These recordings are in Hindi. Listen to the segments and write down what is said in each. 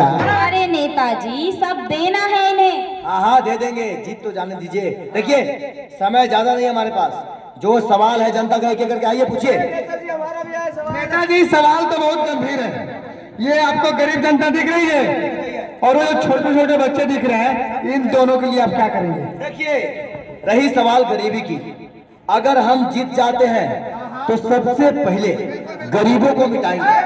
अरे नेताजी, सब देना है इन्हें। हाँ दे देंगे, जीत तो जाने दीजिए। देखिए समय ज्यादा नहीं है हमारे पास, जो सवाल है जनता का एक एक करके आइए पूछिए। नेताजी सवाल तो बहुत गंभीर है। ये आपको गरीब जनता दिख रही है और वो छोटे छोटे बच्चे दिख रहे हैं, इन दोनों के लिए आप क्या करेंगे? देखिए, रही सवाल गरीबी की, अगर हम जीत जाते हैं तो सबसे पहले गरीबों को मिटाएंगे।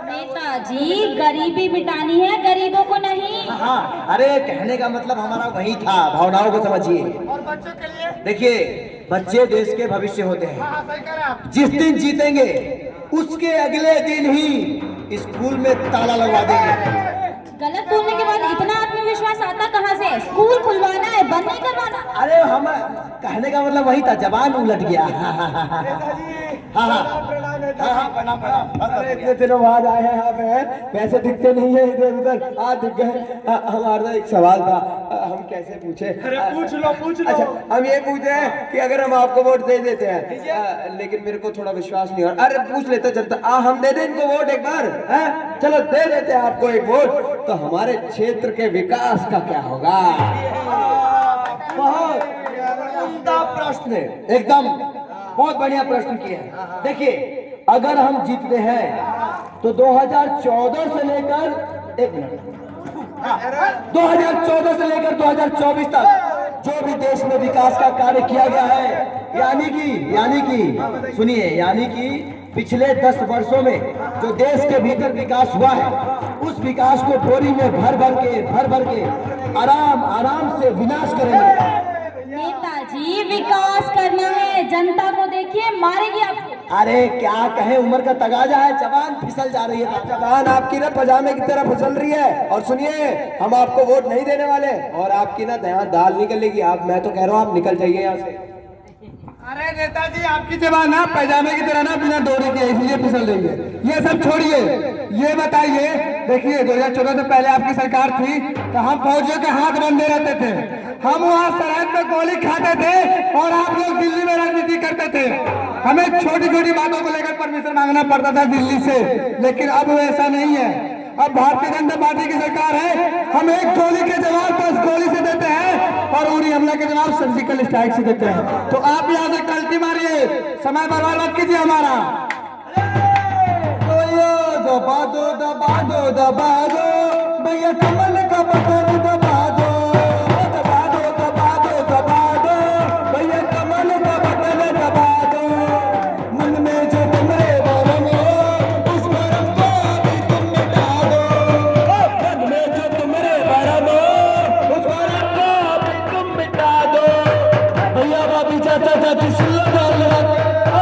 नेताजी, गरीबी मिटानी है, गरीबों को नहीं। हाँ, अरे कहने का मतलब हमारा वही था, भावनाओं को समझिए। और बच्चों के लिए देखिए, बच्चे देश के भविष्य होते हैं। जिस दिन जीतेंगे उसके अगले दिन ही स्कूल में ताला लगवा देंगे। गलत बोलने के बाद इतना आत्मविश्वास आता कहाँ से? स्कूल खुलवाना है, बंद नहीं करवाना। अरे हम कहने का मतलब वही था, जबान उलट गया। अरे इतने दिनों बाद आए हैं यहाँ पे, वैसे दिखते नहीं है इधर उधर, आज दिख गए। हमारा एक सवाल था, हम कैसे पूछे? अरे पूछ लो। अच्छा, हम ये पूछ रहे हैं कि अगर हम आपको वोट दे देते हैं, लेकिन मेरे को थोड़ा विश्वास नहीं हो रहा। अरे पूछ लेते जनता, हम दे दें इनको वोट एक बार? चलो दे देते हैं आपको एक वोट, तो हमारे क्षेत्र के विकास का क्या होगा? बहुत उम्दा प्रश्न, एकदम बहुत बढ़िया प्रश्न किया। देखिए, अगर हम जीतते हैं तो 2014 से लेकर 2014 से लेकर 2024 तक जो भी देश में विकास का कार्य किया गया है, यानी कि सुनिए, यानी कि पिछले 10 वर्षों में जो देश के भीतर विकास हुआ है, उस विकास को बोरी में भर भर के आराम से विनाश करेंगे। नेताजी, विकास करना है, जनता को देखिए, मारेगी आपको। अरे क्या कहे, उम्र का तगाजा है, जवान फिसल जा रही है। जवान आपकी ना पजामे की तरह फिसल रही है। और सुनिए, हम आपको वोट नहीं देने वाले, और आपकी ना दाल निकलेगी। मैं तो कह रहा हूँ आप निकल जाइए यहाँ से। अरे नेताजी, आपकी जवान ना पैजामे की तरह ना बिना डोरी के, इसलिए फिसल रही है। ये सब छोड़िए, ये बताइए, देखिए 2014 से पहले आपकी सरकार थी तो हम फौजियों के हाथ बंधे रहते थे, हम वहाँ सरहद में गोली खाते थे और आप लोग दिल्ली में राजनीति करते थे। हमें छोटी छोटी बातों को लेकर परमिशन मांगना पड़ता था दिल्ली से, लेकिन अब वैसा नहीं है। अब भारतीय जनता पार्टी की सरकार है, हम एक गोली के जवाब 10 गोली से देते हैं और उरी हमला के जवाब सर्जिकल स्ट्राइक से देते हैं। तो आप यहाँ से कल्टी मारिए, समय बर्बाद मत कीजिए हमारा। दबा दो भैया, कमल का बटन दबा दो भैया, कमल का बटन दबा दो। मन में जो तुम्हारे भरम हो, उस भरम को अभी तुम मिटा दो। मन में जो तुम्हारे भरम हो, उस भरम को अभी तुम मिटा दो। भैया बाबी चाचा चाची सुल्ला डाल लगा के,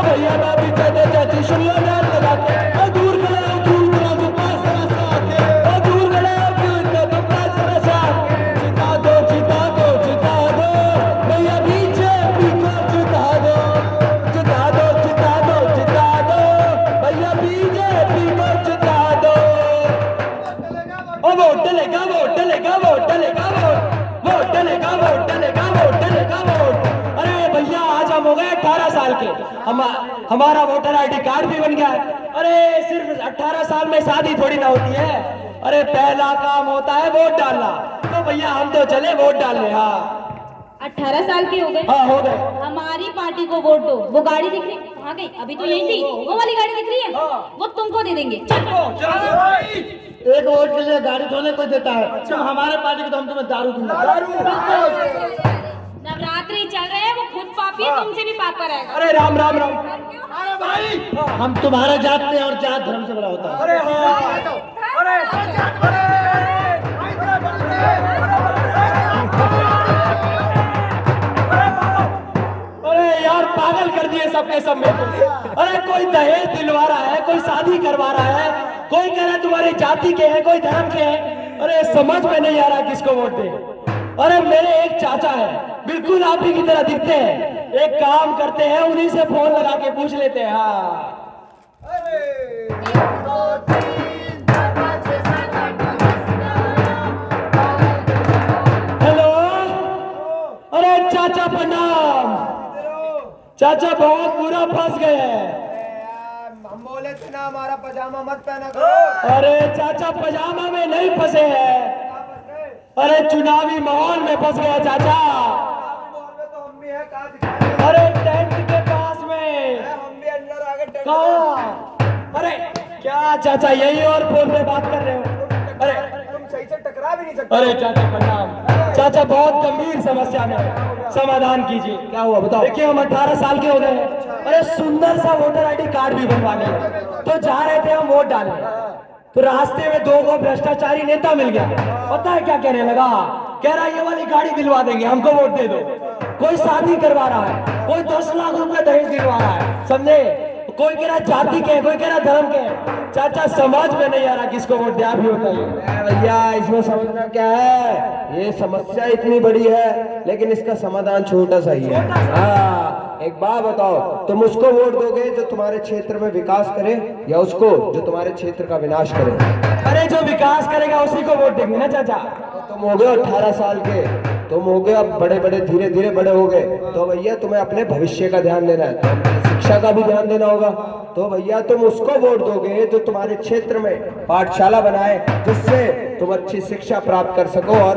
भैया बाबी चाचा चाची सुल्ला डाल लगा के, दूर खड़ा जो पास रास्ता आके, दूर खड़ा जो पास रास्ता आके। जिता दो भैया, बीजेपी को जिता दो भैया, बीजेपी को जिता दो। वोट डलेगा वोट। अरे भैया, आज हम हो गए 18 साल के, हमारा वोटर ID कार्ड भी बन गया है। अरे सिर्फ 18 साल में शादी थोड़ी ना होती है। अरे पहला काम होता है वोट डालना, तो भैया हम तो चले वोट डालने। हाँ, 18 साल की हो गए? हाँ हो गए। हमारी पार्टी को वोट दो। वो गाड़ी दिख रही कहाँ गई? अभी तो यही थी, वो वाली गाड़ी दिख रही है, वो तुमको दे देंगे। एक वोट के लिए गाड़ी थोड़े कोई देता है। तुम हमारे पार्टी की, तो हम तुम्हें दारू दूंगा। नवरात्रि चल रहे हैं, वो खुद पापी है, तुमसे भी पापा रहेगा। अरे राम। अरे भाई, हम तुम्हारा जात पे और जात धर्म से बड़ा होता है। अरे यार, पागल कर दिए सबके सब में। अरे कोई दहेज दिलवा रहा है, कोई शादी करवा रहा है, कोई कह रहा है तुम्हारी जाति के हैं, कोई धर्म के हैं। अरे समझ में नहीं आ रहा किसको वोट दे। अरे मेरे एक चाचा है, बिल्कुल आप ही की तरह दिखते हैं। एक काम करते हैं, उन्हीं से फोन लगा के पूछ लेते हैं। हाँ, हेलो। अरे चाचा प्रणाम। चाचा बहुत बुरा फंस गए हैं। हम बोले बोले थे ना हमारा पजामा मत पहना करो। अरे चाचा पजामा में नहीं फंसे हैं, अरे चुनावी माहौल में फंस गए चाचा। तो हम भी है, कहाँ दिखाए? अरे टेंट के पास में। हम भी अंदर आ गए। कहाँ? अरे क्या चाचा यही और फोन पे बात कर रहे हो? अरे तुम सही से टकरा भी नहीं सकते। अरे चाचा प्रणाम। चाचा बहुत गंभीर समस्या में समाधान कीजिए। क्या हुआ बताओ? देखिए हम 18 साल के हो गए हैं, अरे सुंदर सा वोटर आईडी कार्ड भी बनवाने है, तो जा रहे थे हम वोट डालने, तो रास्ते में 2 को भ्रष्टाचारी नेता मिल गया। पता है क्या कहने लगा? कह रहा ये वाली गाड़ी दिलवा देंगे, हमको वोट दे दो। कोई शादी करवा रहा है, कोई 10 लाख रुपए दहेज दिलवा रहा है, समझे? कोई कह रहा जाति के, कोई कह रहा धर्म के। चाचा समझ में नहीं आ रहा किसको वोट दिया भी बताइए। भैया इसमें समझना क्या है, ये समस्या इतनी बड़ी है लेकिन इसका समाधान छोटा सा ही है। हाँ, एक बात बताओ, तुम उसको वोट दोगे जो तुम्हारे क्षेत्र में विकास करे या उसको जो तुम्हारे क्षेत्र का विनाश करे? अरे जो विकास करेगा उसी को वोट देंगे ना चाचा। तुम हो गए 18 साल के, तुम हो गए अब बड़े बड़े, धीरे धीरे बड़े हो गए, तो भैया तुम्हें अपने भविष्य का ध्यान देना है, शिक्षा का भी ध्यान देना होगा। तो भैया तुम उसको वोट दोगे जो तुम्हारे क्षेत्र में पाठशाला बनाए, जिससे तुम अच्छी शिक्षा प्राप्त कर सको और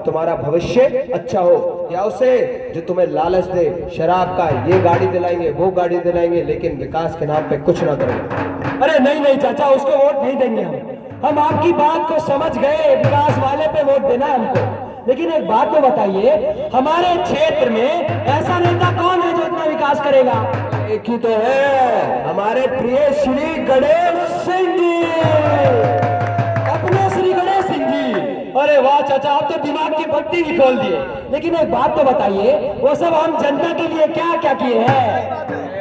तुम्हारा भविष्य अच्छा हो, या उसे जो तुम्हें लालच दे शराब का, ये गाड़ी दिलाएंगे वो गाड़ी दिलाएंगे, लेकिन विकास के नाम पे कुछ ना करेंगे। अरे नहीं नहीं चाचा, उसको वोट नहीं देंगे हम आपकी बात को समझ गए, विकास वाले पे वोट देना है हमको। लेकिन एक बात तो बताइए, हमारे क्षेत्र में ऐसा नेता कौन है जो इतना विकास करेगा? एक ही तो है, हमारे प्रिय श्री गणेश सिंह जी। अपने श्री गणेश सिंह जी। अरे वाह चाचा, आप तो दिमाग की बत्ती ही खोल दिए। लेकिन एक बात तो बताइए, वो सब हम जनता के लिए क्या क्या किए हैं?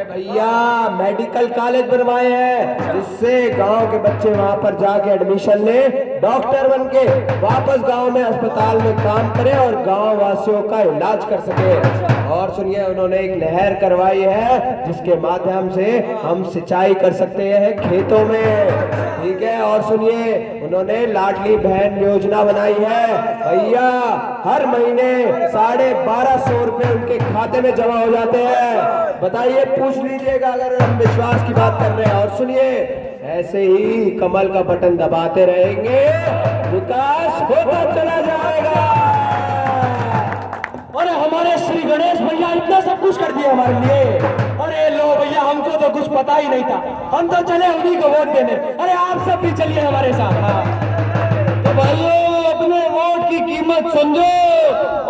भैया मेडिकल कॉलेज बनवाए हैं, जिससे गांव के बच्चे वहां पर जाके एडमिशन ले, डॉक्टर बन के वापस गांव में अस्पताल में काम करें और गांव वासियों का इलाज कर सके। और सुनिए, उन्होंने एक नहर करवाई है जिसके माध्यम से हम सिंचाई कर सकते हैं खेतों में, ठीक है। और सुनिए, उन्होंने लाडली बहन योजना बनाई है भैया, हर महीने 1250 रुपए उनके खाते में जमा हो जाते हैं। बताइए, पूछ लीजिएगा अगर हम विश्वास की बात कर रहे हैं। और सुनिए, ऐसे ही कमल का बटन दबाते रहेंगे, विकास होता चला जाएगा। अरे हमारे श्री गणेश भैया इतना सब कुछ कर दिया हमारे लिए। अरे लो भैया, हमको तो कुछ पता ही नहीं था, हम तो चले उन्हीं को वोट देने। अरे आप सब भी चलिए हमारे साथ। हाँ तो भाइयों, अपने वोट की कीमत समझो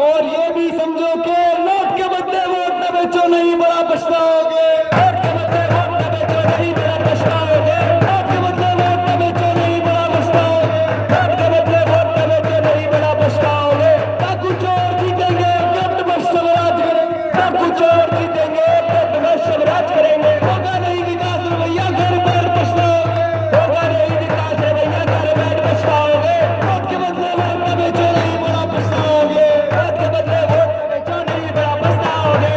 और ये भी समझो कि नोट के बदले वोट न बेचो, नहीं बड़ा पछताओगे। नोट के बदले वोट न बेचो, नहीं बड़ा पछताओगे। नोट के बदले वोट न बेचो, नहीं बड़ा पछताओगे। नोट के बदले वोट न बेचो, नहीं बड़ा पछताओगे। डाकू चोर जीतेंगे, पेट में स्वराज करेंगे। डाकू चोर जीतेंगे, पेट में स्वराज करेंगे। होगा नहीं विकास भैया, घर पर पछताओगे। होगा नहीं विकास भैया, घर बैठ पछताओगे। वोट के बदले वोट न बेचो, नहीं बड़ा पछताओगे। वोट के बदले वोट न बेचो, नहीं बड़ा पछताओगे।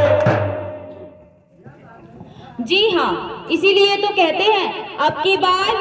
जी हाँ, इसीलिए तो कहते हैं अब की बार,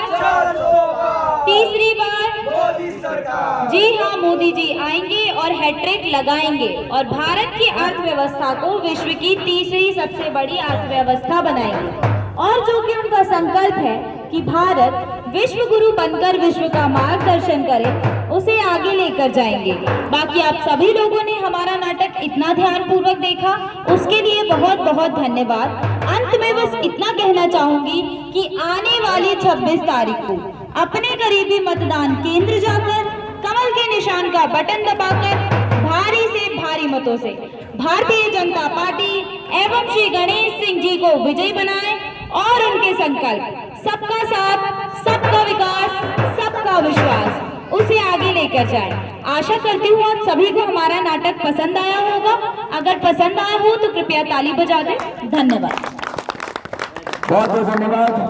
तीसरी बार मोदी सरकार। जी हाँ, मोदी जी आएंगे और हैट्रिक लगाएंगे और भारत की अर्थव्यवस्था को विश्व की तीसरी सबसे बड़ी अर्थव्यवस्था बनाएंगे। और जो कि उनका संकल्प है कि भारत विश्व गुरु बनकर विश्व का मार्गदर्शन करे, उसे आगे लेकर जाएंगे। बाकी आप सभी लोगों ने हमारा नाटक इतना ध्यानपूर्वक देखा, उसके लिए बहुत बहुत धन्यवाद। अंत में बस इतना कहना चाहूंगी कि आने वाली 26 तारीख को अपने करीबी मतदान केंद्र जाकर कमल के निशान का बटन दबाकर भारी से भारी मतों से भारतीय जनता पार्टी एवं श्री गणेश सिंह जी को विजयी बनाएं और उनके संकल्प सबका साथ, सबका विकास, सबका विश्वास, उसे आगे लेकर जाएं। आशा करती हूँ आप सभी को हमारा नाटक पसंद आया होगा। अगर पसंद आया हो तो कृपया ताली बजा दें। धन्यवाद। बहुत बहुत धन्यवाद।